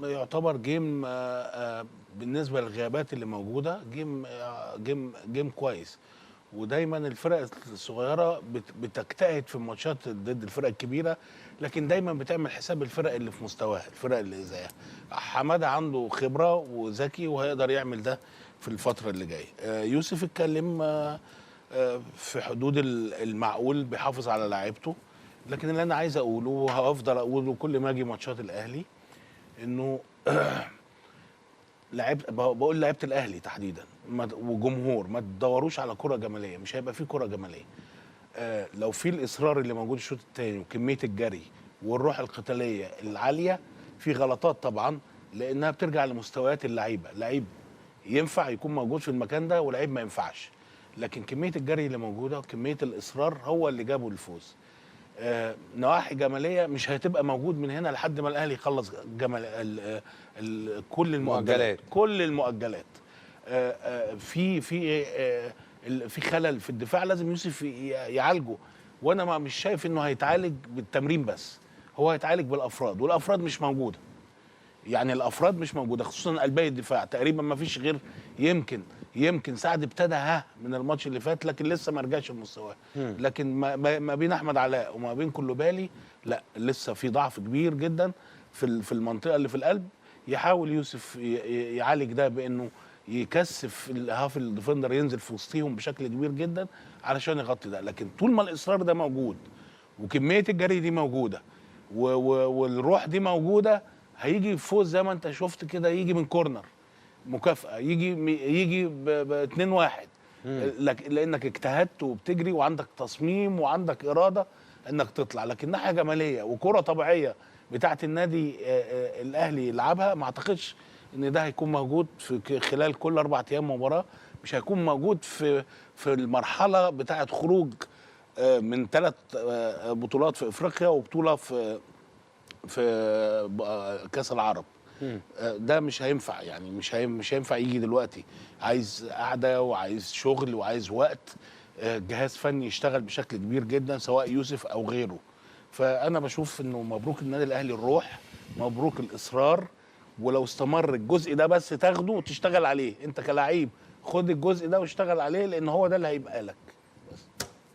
يعتبر جيم بالنسبه للغيابات اللي موجوده جيم كويس. ودايما الفرق الصغيره بتجتهد في الماتشات ضد الفرق الكبيره، لكن دايما بتعمل حساب الفرق اللي في مستواها، الفرق اللي زيها. حماده عنده خبره وذكي وهيقدر يعمل ده في الفتره اللي جايه. يوسف اتكلم في حدود المعقول، بيحافظ على لاعيبته. لكن اللي انا عايز اقوله وهفضل اقوله كل ما اجي ماتشات الاهلي، انه بقول لعيبه الاهلي تحديدا وجمهور، ما تدوروش على كره جماليه، مش هيبقى في كره جماليه. لو في الاصرار اللي موجود الشوط الثاني وكميه الجري والروح القتاليه العاليه، في غلطات طبعا لانها بترجع لمستويات اللعيبه. لعيب ينفع يكون موجود في المكان ده ولعيب ما ينفعش، لكن كميه الجري اللي موجوده وكميه الاصرار هو اللي جابوا الفوز. نواحي جماليه مش هتبقى موجود من هنا لحد ما الاهلي يخلص جمال كل المؤجلات، كل المؤجلات. في خلل في الدفاع لازم يوسف يعالجه، وانا مش شايف انه هيتعالج بالتمرين بس، هو هيتعالج بالافراد، والافراد مش موجوده. يعني الافراد مش موجوده، خصوصا قلبي الدفاع تقريبا ما فيش غير يمكن سعد ابتدى من الماتش اللي فات، لكن لسه ما رجعش لمستواه. لكن ما بين احمد علاء وما بين كلوبالي لا، لسه في ضعف كبير جدا في المنطقه اللي في القلب. يحاول يوسف يعالج ده بانه يكثف الهاف الديفندر، ينزل في وسطهم بشكل كبير جدا علشان يغطي ده. لكن طول ما الاصرار ده موجود وكميه الجري دي موجوده والروح دي موجوده، هيجي فوز زي ما انت شفت كده، يجي من كورنر مكافأة، يجي ب 2-1، لانك اجتهدت وبتجري وعندك تصميم وعندك اراده انك تطلع. لكن ناحيه جماليه وكره طبيعيه بتاعه النادي الاهلي يلعبها، ما اعتقدش ان ده هيكون موجود في خلال كل 4 ايام مباراه. مش هيكون موجود في المرحله بتاعه خروج من 3 بطولات في افريقيا وبطوله في كاس العرب. ده مش هينفع، يعني مش هينفع يجي دلوقتي. عايز قعده وعايز شغل وعايز وقت، جهاز فني يشتغل بشكل كبير جدا سواء يوسف او غيره. فانا بشوف انه مبروك النادي الاهلي الروح، مبروك الاصرار. ولو استمر الجزء ده بس تاخده وتشتغل عليه انت كلاعب، خد الجزء ده واشتغل عليه، لان هو ده اللي هيبقى لك.